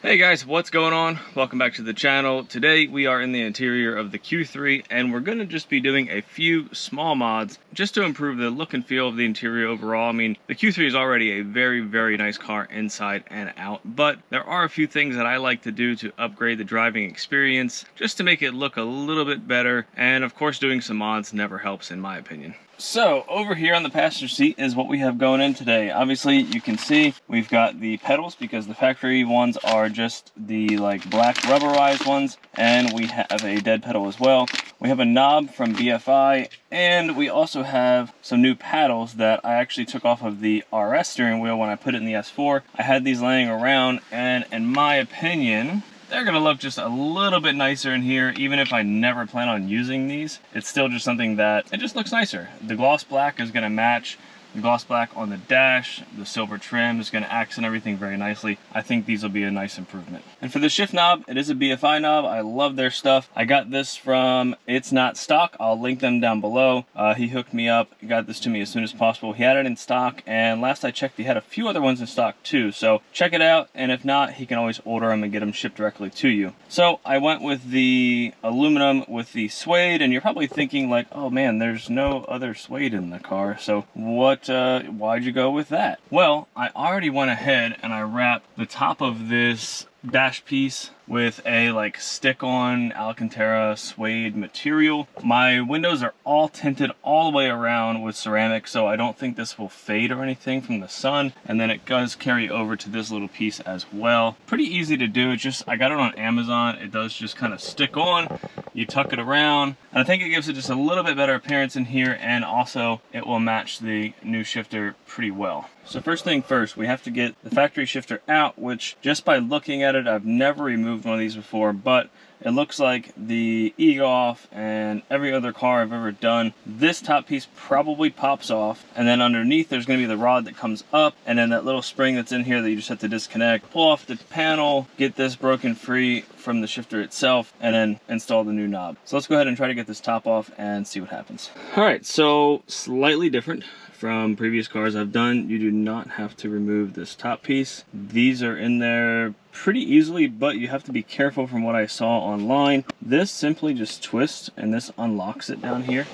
Hey guys, what's going on? Welcome back to the channel. Today we are in the interior of the Q3 and we're going to just be doing a few small mods just to improve the look and feel of the interior overall. I mean, the Q3 is already a very nice car inside and out, but there are a few things that I like to do to upgrade the driving experience just to make it look a little bit better, and of course doing some mods never helps in my opinion. So over here on the passenger seat is what we have going in today. Obviously you can see we've got the pedals because the factory ones are just the like black rubberized ones, and we have a dead pedal as well. We have a knob from BFI, and we also have some new paddles that I actually took off of the RS steering wheel when I put it in the S4. I had these laying around, and in my opinion, they're gonna look just a little bit nicer in here. Even if I never plan on using these, it's still just something that it just looks nicer. The gloss black is gonna match the gloss black on the dash. The silver trim is going to accent everything very nicely. I think these will be a nice improvement. And for the shift knob, it is a BFI knob. I love their stuff. I got this from It's Not Stock. I'll link them down below. He hooked me up, got this to me as soon as possible. He had it in stock, and last I checked, he had a few other ones in stock too. So check it out, and if not, he can always order them and get them shipped directly to you. So I went with the aluminum with the suede, and you're probably thinking like, oh man, there's no other suede in the car. So why'd you go with that? Well, I already went ahead and I wrapped the top of this dash piece with a like stick-on alcantara suede material. My windows are all tinted all the way around with ceramic, so I don't think this will fade or anything from the sun. And then it does carry over to this little piece as well. Pretty easy to do. It's just, I got it on Amazon. It does just kind of stick on. You tuck it around, and I think it gives it just a little bit better appearance in here, and also it will match the new shifter pretty well. So first thing first, we have to get the factory shifter out, which just by looking at it, I've never removed one of these before, but it looks like the e-golf and every other car I've ever done, this top piece probably pops off, and then underneath there's going to be the rod that comes up, and then that little spring that's in here that you just have to disconnect, pull off the panel, get this broken free from the shifter itself, and then install the new knob. So let's go ahead and try to get this top off and see what happens. Alright, so slightly different from previous cars I've done. You do not have to remove this top piece. These are in there pretty easily, but you have to be careful from what I saw online. This simply just twists and this unlocks it down here.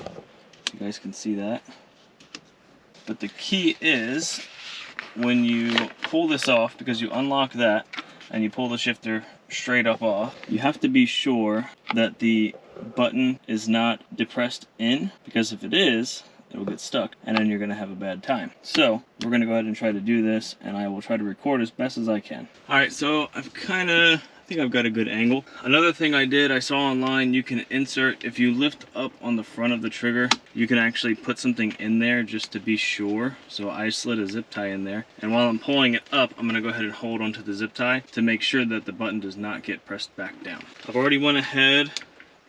You guys can see that. But the key is when you pull this off, because you unlock that and you pull the shifter straight up off, you have to be sure that the button is not depressed in, because if it is, it will get stuck and then you're going to have a bad time. So we're going to go ahead and try to do this, and I will try to record as best as I can. Alright, so I think I've got a good angle. Another thing I saw online, you can insert, if you lift up on the front of the trigger, you can actually put something in there just to be sure. So I slid a zip tie in there, and while I'm pulling it up, I'm going to go ahead and hold onto the zip tie to make sure that the button does not get pressed back down. I've already went ahead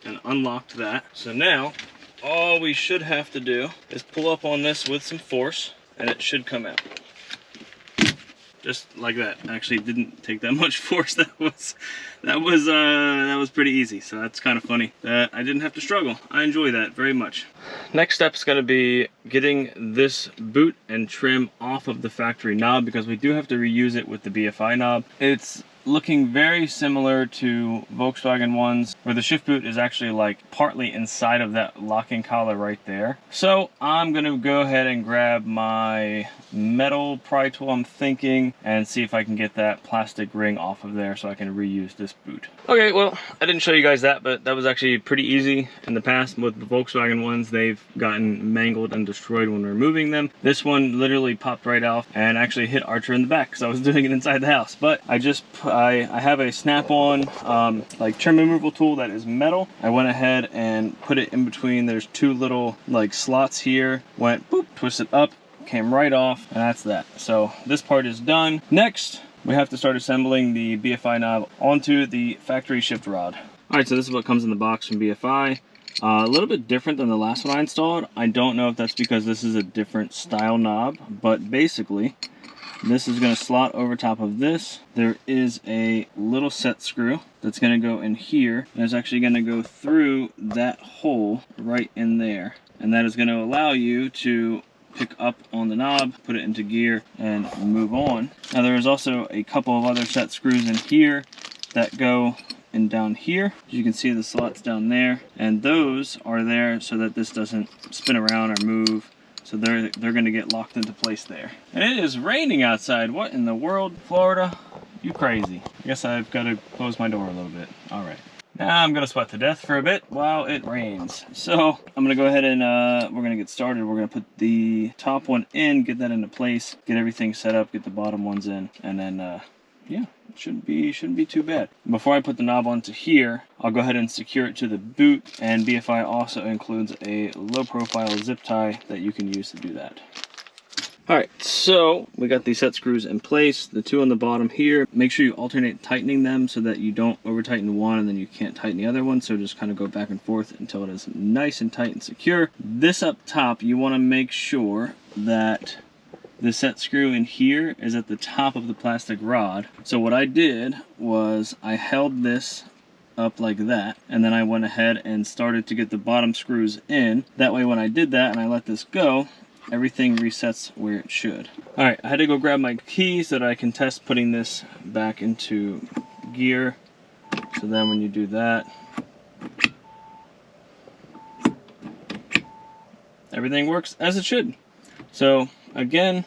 and unlocked that. So now all we should have to do is pull up on this with some force, and it should come out. Just like that. Actually, it didn't take that much force. That was pretty easy. So that's kind of funny that I didn't have to struggle. I enjoy that very much. Next step is going to be getting this boot and trim off of the factory knob, because we do have to reuse it with the BFI knob. It's looking very similar to Volkswagen ones, where the shift boot is actually like partly inside of that locking collar right there. So I'm gonna go ahead and grab my metal pry tool, I'm thinking, and see if I can get that plastic ring off of there so I can reuse this boot. Okay, well, I didn't show you guys that, but that was actually pretty easy in the past. With the Volkswagen ones, they've gotten mangled and destroyed when removing them. This one literally popped right off and actually hit Archer in the back because I was doing it inside the house. But I have a snap-on like trim removal tool that is metal. I went ahead and put it in between. There's two little like slots here. Went boop, twisted up, came right off, and that's that. So this part is done. Next, we have to start assembling the BFI knob onto the factory shift rod. All right, so this is what comes in the box from BFI. A little bit different than the last one I installed. I don't know if that's because this is a different style knob, but basically this is going to slot over top of this. There is a little set screw that's going to go in here, and it's actually going to go through that hole right in there, and that is going to allow you to pick up on the knob, put it into gear, and move on. Now there is also a couple of other set screws in here that go in down here. As you can see, the slots down there, and those are there so that this doesn't spin around or move. So they're going to get locked into place there. And it is raining outside. What in the world, Florida? You crazy. I guess I've got to close my door a little bit. All right. Now I'm going to sweat to death for a bit while it rains. So I'm going to go ahead and we're going to get started. We're going to put the top one in, get that into place, get everything set up, get the bottom ones in, and then yeah, it shouldn't be too bad. Before I put the knob onto here, I'll go ahead and secure it to the boot, and BFI also includes a low profile zip tie that you can use to do that. Alright, so we got these set screws in place, the two on the bottom here. Make sure you alternate tightening them so that you don't over tighten one and then you can't tighten the other one, so just kind of go back and forth until it is nice and tight and secure. This up top, you want to make sure that the set screw in here is at the top of the plastic rod. So what I did was I held this up like that, and then I went ahead and started to get the bottom screws in. That way when I did that and I let this go, everything resets where it should. Alright, I had to go grab my key so that I can test putting this back into gear. So then when you do that, everything works as it should. So again,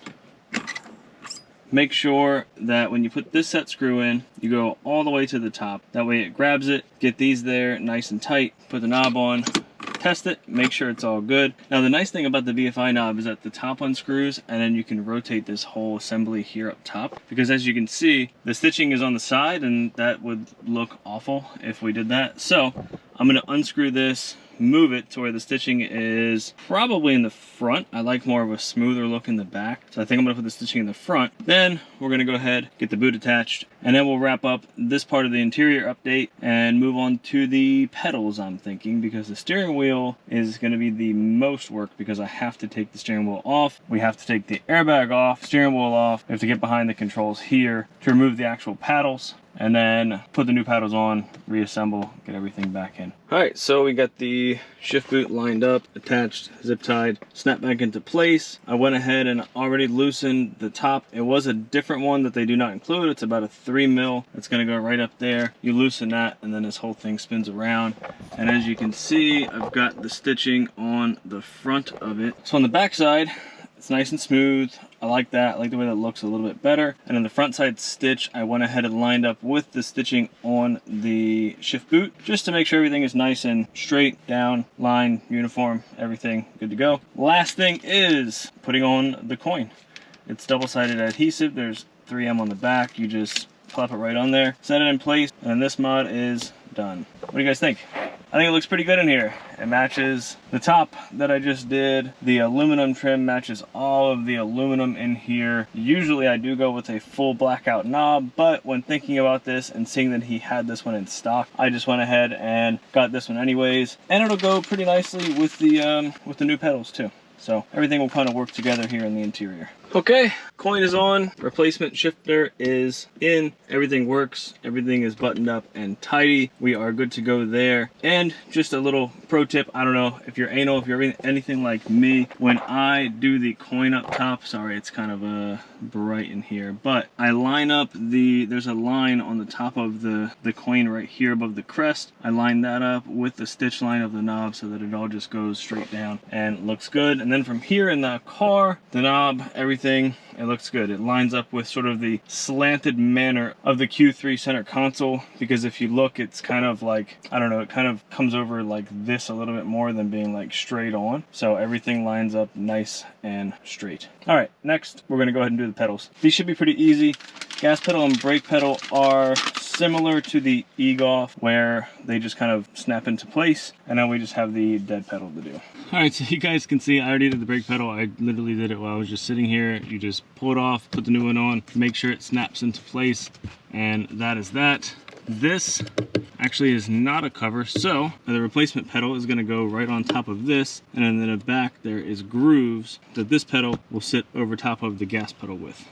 make sure that when you put this set screw in, you go all the way to the top. That way it grabs it, get these there nice and tight, put the knob on, test it, make sure it's all good. Now the nice thing about the BFI knob is that the top unscrews, and then you can rotate this whole assembly here up top, because as you can see, the stitching is on the side and that would look awful if we did that. So I'm going to unscrew this, move it to where the stitching is probably in the front. I like more of a smoother look in the back, so I think I'm going to put the stitching in the front. Then we're going to go ahead, get the boot attached, and then we'll wrap up this part of the interior update and move on to the pedals, I'm thinking, because the steering wheel is going to be the most work, because I have to take the steering wheel off, we have to take the airbag off, steering wheel off, we have to get behind the controls here to remove the actual paddles, and then put the new paddles on, reassemble, get everything back in. Alright, so we got the shift boot lined up, attached, zip tied, snapped back into place. I went ahead and already loosened the top. It was a different one that they do not include. It's about a 3 mil. It's going to go right up there. You loosen that and then this whole thing spins around. And as you can see, I've got the stitching on the front of it. So on the back side, it's nice and smooth. I like that. I like the way that looks a little bit better. And on the front side stitch, I went ahead and lined up with the stitching on the shift boot, just to make sure everything is nice and straight, down, line, uniform, everything good to go. Last thing is putting on the coin. It's double-sided adhesive. There's 3M on the back. You just plop it right on there, set it in place, and this mod is done. What do you guys think? I think it looks pretty good in here. It matches the top that I just did. The aluminum trim matches all of the aluminum in here. Usually I do go with a full blackout knob, but when thinking about this and seeing that he had this one in stock, I just went ahead and got this one anyways. And it'll go pretty nicely with the new pedals too. So everything will kind of work together here in the interior. Okay, coin is on, replacement shifter is in, everything works, everything is buttoned up and tidy. We are good to go there. And just a little pro tip, I don't know if you're anal, if you're anything like me, when I do the coin up top, sorry it's kind of bright in here, but I line up there's a line on the top of the coin right here above the crest. I line that up with the stitch line of the knob so that it all just goes straight down and looks good. And then from here in the car, the knob, everything, it looks good. It lines up with sort of the slanted manner of the Q3 center console, because if you look, it's kind of like, I don't know, it kind of comes over like this a little bit more than being like straight on. So everything lines up nice and straight. All right, next we're gonna go ahead and do the pedals. These should be pretty easy. Gas pedal and brake pedal are similar to the e-golf, where they just kind of snap into place, and now we just have the dead pedal to do. All right, so you guys can see I already did the brake pedal. I literally did it while I was just sitting here. You just pull it off, put the new one on, make sure it snaps into place, and that is that. This actually is not a cover, so the replacement pedal is going to go right on top of this, and then in the back there is grooves that this pedal will sit over top of the gas pedal with.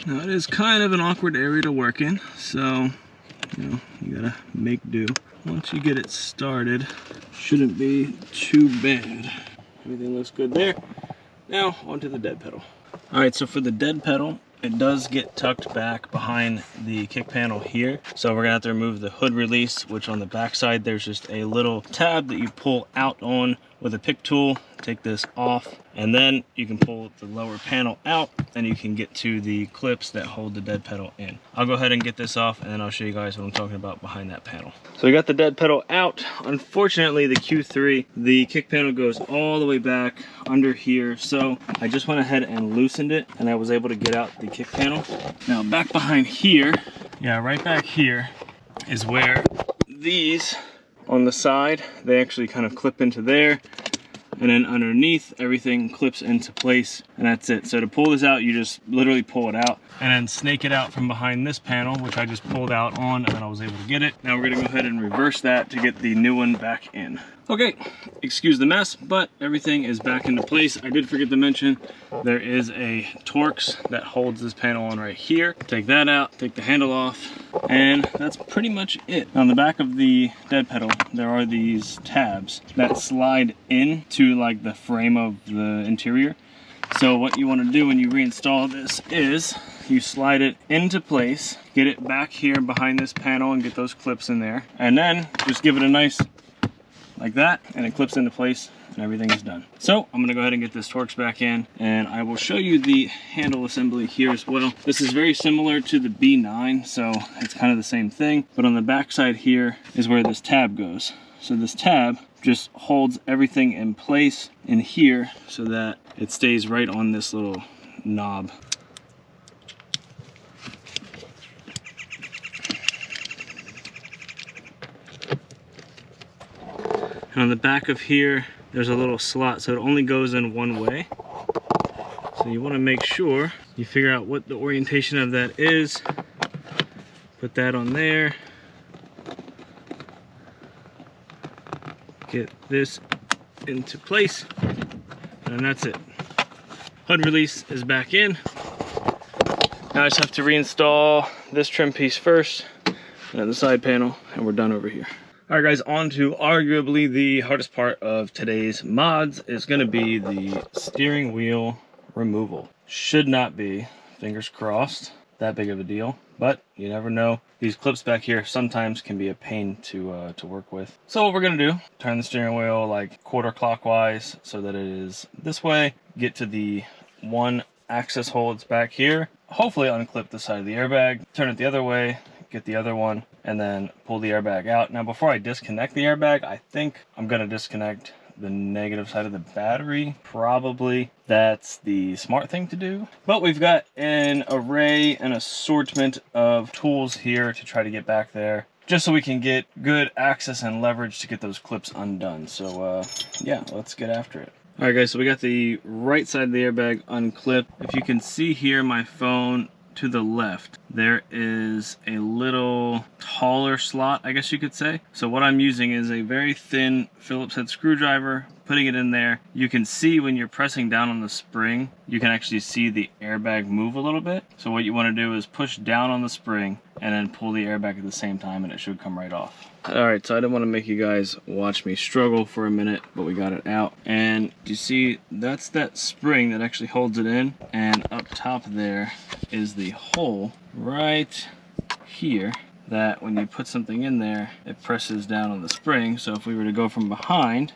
Now it is kind of an awkward area to work in, so you gotta make do. Once you get it started, shouldn't be too bad. Everything looks good there. Now onto the dead pedal. All right, so for the dead pedal, it does get tucked back behind the kick panel here. So we're gonna have to remove the hood release, which on the back side, there's just a little tab that you pull out on with a pick tool. Take this off, and then you can pull the lower panel out and you can get to the clips that hold the dead pedal in. I'll go ahead and get this off and then I'll show you guys what I'm talking about behind that panel. So we got the dead pedal out. Unfortunately, the Q3, the kick panel goes all the way back under here. So I just went ahead and loosened it and I was able to get out the kick panel. Now back behind here, yeah, right back here is where these on the side, they actually kind of clip into there. And then underneath, everything clips into place, and that's it. So to pull this out, you just literally pull it out and then snake it out from behind this panel, which I just pulled out on, and then I was able to get it. Now we're gonna go ahead and reverse that to get the new one back in. Okay, excuse the mess, but everything is back into place. I did forget to mention, there is a Torx that holds this panel on right here. Take that out, take the handle off, and that's pretty much it. On the back of the dead pedal, there are these tabs that slide into like the frame of the interior. So what you want to do when you reinstall this is you slide it into place, get it back here behind this panel and get those clips in there, and then just give it a nice like that, and it clips into place and everything is done. So I'm gonna go ahead and get this Torx back in, and I will show you the handle assembly here as well. This is very similar to the B9, so it's kind of the same thing, but on the back side here is where this tab goes. So this tab just holds everything in place in here so that it stays right on this little knob. And on the back of here, there's a little slot, so it only goes in one way. So you want to make sure you figure out what the orientation of that is. Put that on there. Get this into place, and that's it. Hood release is back in. Now I just have to reinstall this trim piece first, and then the side panel, and we're done over here. All right guys, on to arguably the hardest part of today's mods is going to be the steering wheel removal. Should not be, fingers crossed, that big of a deal, but you never know. These clips back here sometimes can be a pain to work with. So what we're going to do, turn the steering wheel like quarter clockwise so that it is this way, get to the one access hole that's back here, hopefully unclip the side of the airbag, turn it the other way, get the other one, and then pull the airbag out. Now before I disconnect the airbag, I think I'm gonna disconnect the negative side of the battery. Probably that's the smart thing to do. But we've got an array, an assortment of tools here to try to get back there, just so we can get good access and leverage to get those clips undone. So yeah, let's get after it. All right guys, so we got the right side of the airbag unclipped. If you can see here, my phone to the left, there is a little taller slot, I guess you could say. So what I'm using is a very thin Phillips head screwdriver, putting it in there. You can see when you're pressing down on the spring, you can actually see the airbag move a little bit. So what you want to do is push down on the spring and then pull the airbag at the same time, and it should come right off. All right, so I didn't want to make you guys watch me struggle for a minute, but we got it out. And you see, that's that spring that actually holds it in, and up top there is the hole right here that when you put something in there, it presses down on the spring. So if we were to go from behind,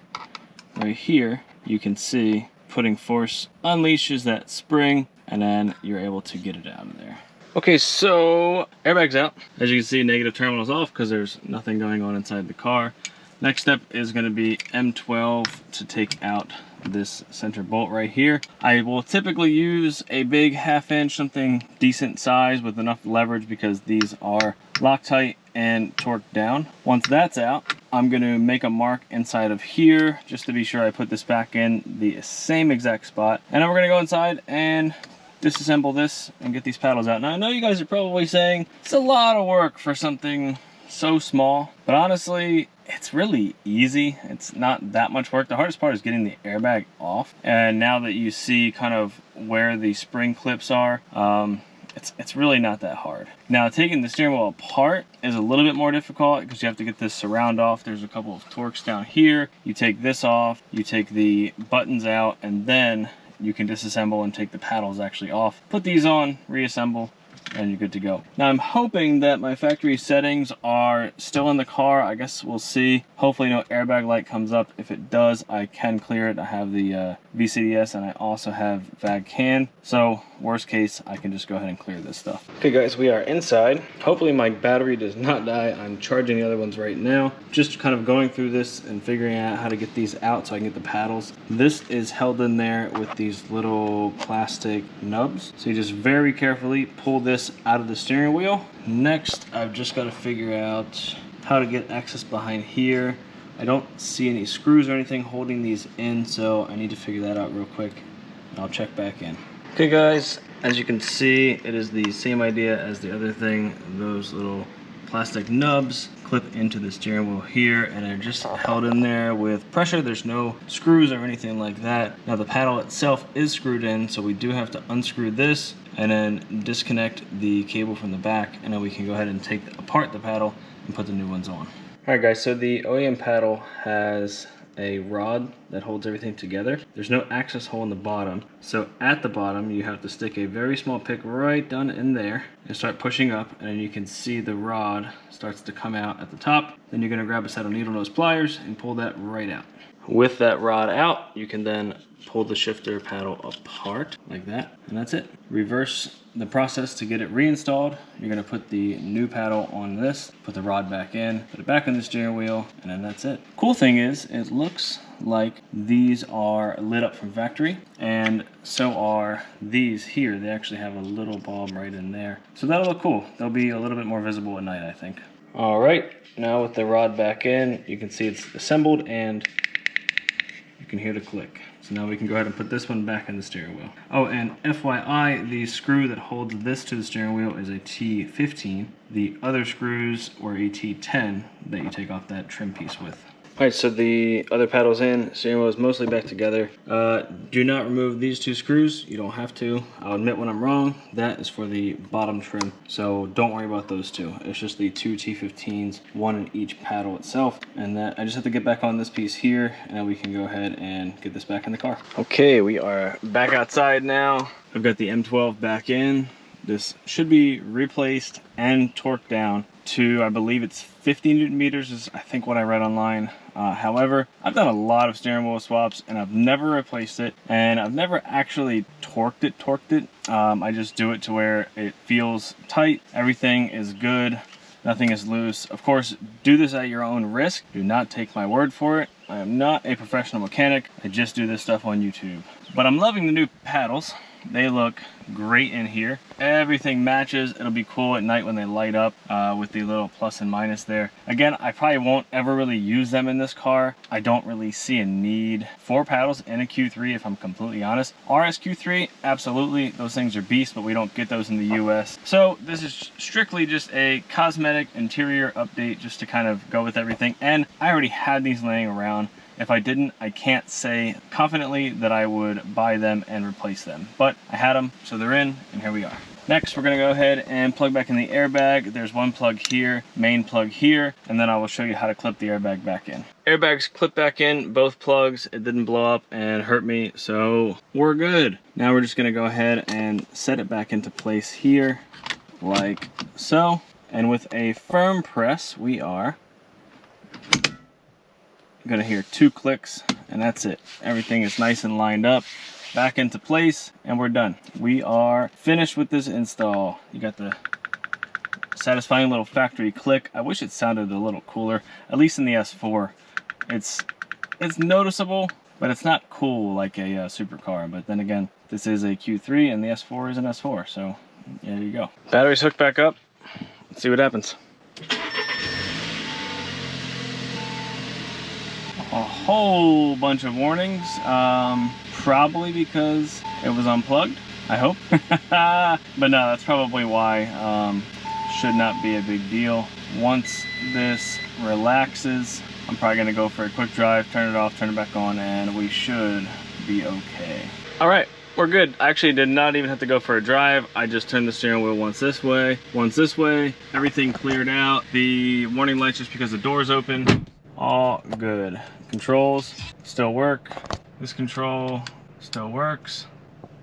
right here, you can see putting force unleashes that spring, and then you're able to get it out of there. Okay, so airbag's out. As you can see, negative terminal's off because there's nothing going on inside the car. Next step is going to be M12 to take out this center bolt right here. I will typically use a big 1/2 inch, something decent size with enough leverage because these are Loctite and torqued down. Once that's out, I'm going to make a mark inside of here just to be sure I put this back in the same exact spot. And then we're going to go inside and disassemble this and get these paddles out. Now I know you guys are probably saying it's a lot of work for something so small, but honestly it's really easy. It's not that much work. The hardest part is getting the airbag off, and now that you see kind of where the spring clips are, It's really not that hard. Now taking the steering wheel apart is a little bit more difficult because you have to get this surround off. There's a couple of torques down here. You take this off, you take the buttons out, and then you can disassemble and take the paddles actually off. Put these on, reassemble, and you're good to go. Now I'm hoping that my factory settings are still in the car. I guess we'll see. Hopefully no airbag light comes up. If it does, I can clear it. I have the VCDS and I also have VAG CAN. So worst case, I can just go ahead and clear this stuff. Okay guys, we are inside. Hopefully my battery does not die. I'm charging the other ones right now. Just kind of going through this and figuring out how to get these out so I can get the paddles. This is held in there with these little plastic nubs. So you just very carefully pull this out of the steering wheel. Next, I've just got to figure out how to get access behind here. I don't see any screws or anything holding these in, so I need to figure that out real quick, and I'll check back in. Okay guys, as you can see, it is the same idea as the other thing. Those little plastic nubs clip into the steering wheel here, and they're just held in there with pressure. There's no screws or anything like that. Now the paddle itself is screwed in, so we do have to unscrew this and then disconnect the cable from the back, and then we can go ahead and take apart the paddle and put the new ones on. Alright guys, so the OEM paddle has a rod that holds everything together. There's no access hole in the bottom, so at the bottom you have to stick a very small pick right down in there and start pushing up, and then you can see the rod starts to come out at the top. Then you're going to grab a set of needle nose pliers and pull that right out. With that rod out, you can then pull the shifter paddle apart like that, and that's it. Reverse the process to get it reinstalled. You're going to put the new paddle on this, put the rod back in, put it back on the steering wheel, and then that's it. Cool thing is, it looks like these are lit up from factory, and so are these here. They actually have a little bulb right in there, so that'll look cool. They'll be a little bit more visible at night, I think. All right, now with the rod back in, you can see it's assembled and you can hear the click. So now we can go ahead and put this one back in the steering wheel. Oh, and FYI, the screw that holds this to the steering wheel is a T15. The other screws were a T10 that you take off that trim piece with. Alright, so the other paddle's in, steering wheel is mostly back together. Do not remove these two screws, you don't have to. I'll admit when I'm wrong, that is for the bottom trim, so don't worry about those two. It's just the two T15s, one in each paddle itself, and that I just have to get back on this piece here, and then we can go ahead and get this back in the car. Okay, we are back outside now. I've got the M12 back in. This should be replaced and torqued down to, I believe it's 50 Newton meters is I think what I read online. However, I've done a lot of steering wheel swaps and I've never replaced it, and I've never actually torqued it. I just do it to where it feels tight, everything is good, nothing is loose. Of course, do this at your own risk. Do not take my word for it. I am not a professional mechanic. I just do this stuff on YouTube. But I'm loving the new paddles. They look great in here. Everything matches. It'll be cool at night when they light up with the little plus and minus there. Again, I probably won't ever really use them in this car. I don't really see a need for paddles in a Q3 if I'm completely honest. RSQ3, absolutely. Those things are beasts, but we don't get those in the US. So this is strictly just a cosmetic interior update just to kind of go with everything. And I already had these laying around. If I didn't, I can't say confidently that I would buy them and replace them. But I had them, so they're in, and here we are. Next, we're gonna go ahead and plug back in the airbag. There's one plug here, main plug here, and then I will show you how to clip the airbag back in. Airbags clip back in, both plugs. It didn't blow up and hurt me, so we're good. Now we're just gonna go ahead and set it back into place here, like so. And with a firm press, we are gonna hear 2 clicks, and that's it. Everything is nice and lined up, back into place, and we're done. We are finished with this install. You got the satisfying little factory click. I wish it sounded a little cooler, at least in the S4. It's noticeable, but it's not cool like a supercar. But then again, this is a Q3 and the S4 is an S4, so there you go. Battery's hooked back up. Let's see what happens. A whole bunch of warnings, probably because it was unplugged, I hope. But no, that's probably why. Should not be a big deal. Once this relaxes, I'm probably gonna go for a quick drive, turn it off, turn it back on, and we should be okay. All right, we're good. I actually did not even have to go for a drive. I just turned the steering wheel once this way, once this way. Everything cleared out. The warning lights, just because the door's open, all good. Controls still work. This control still works.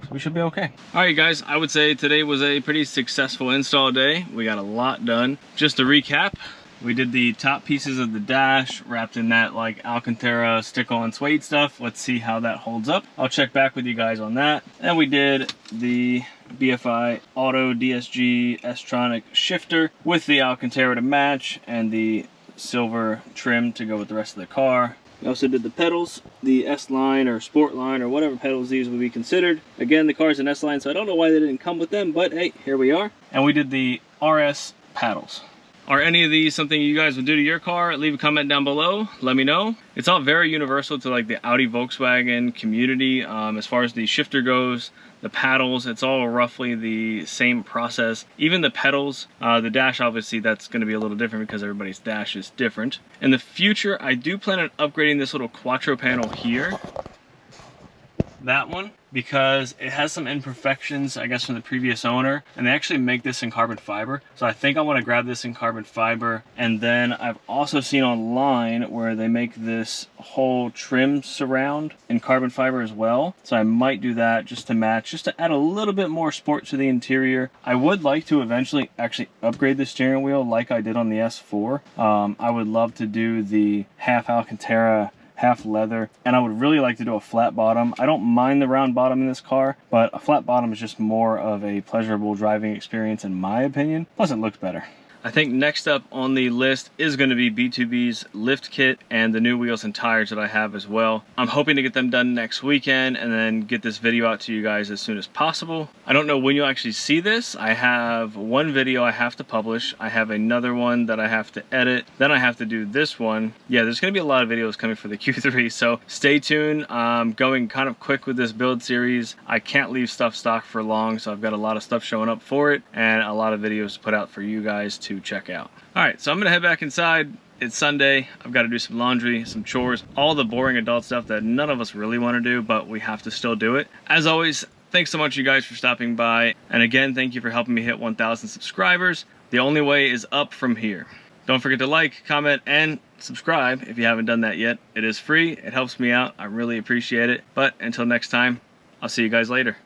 So we should be okay. All right, guys, I would say today was a pretty successful install day. We got a lot done. Just to recap, we did the top pieces of the dash, wrapped in that like alcantara stick-on suede stuff. Let's see how that holds up. I'll check back with you guys on that. And we did the BFI Auto DSG S-Tronic shifter with the alcantara to match and the silver trim to go with the rest of the car. We also did the pedals, the S-line or Sport line or whatever pedals these would be considered. Again, the car's an S-line, so I don't know why they didn't come with them, but hey, here we are. And we did the RS paddles. Are any of these something you guys would do to your car? Leave a comment down below, let me know. It's all very universal to like the Audi Volkswagen community. As far as the shifter goes, the paddles, it's all roughly the same process. Even the pedals, the dash, obviously that's gonna be a little different because everybody's dash is different. In the future, I do plan on upgrading this little quattro panel here. That one, because it has some imperfections, I guess, from the previous owner, and they actually make this in carbon fiber. So I think I want to grab this in carbon fiber. And then I've also seen online where they make this whole trim surround in carbon fiber as well. So I might do that just to match, just to add a little bit more sport to the interior. I would like to eventually actually upgrade the steering wheel like I did on the S4. I would love to do the half Alcantara, half leather, and I would really like to do a flat bottom. I don't mind the round bottom in this car, but a flat bottom is just more of a pleasurable driving experience in my opinion. Plus it looks better. I think next up on the list is going to be B2B's lift kit and the new wheels and tires that I have as well. I'm hoping to get them done next weekend and then get this video out to you guys as soon as possible. I don't know when you'll actually see this. I have one video I have to publish. I have another one that I have to edit. Then I have to do this one. Yeah, there's going to be a lot of videos coming for the Q3, so stay tuned. I'm going kind of quick with this build series. I can't leave stuff stock for long, so I've got a lot of stuff showing up for it and a lot of videos to put out for you guys to check out. All right, so I'm gonna head back inside. It's Sunday. I've got to do some laundry, some chores, all the boring adult stuff that none of us really want to do, but we have to still do it. As always, thanks so much you guys for stopping by. And again, thank you for helping me hit 1,000 subscribers. The only way is up from here. Don't forget to like, comment, and subscribe if you haven't done that yet. It is free. It helps me out. I really appreciate it. But until next time, I'll see you guys later.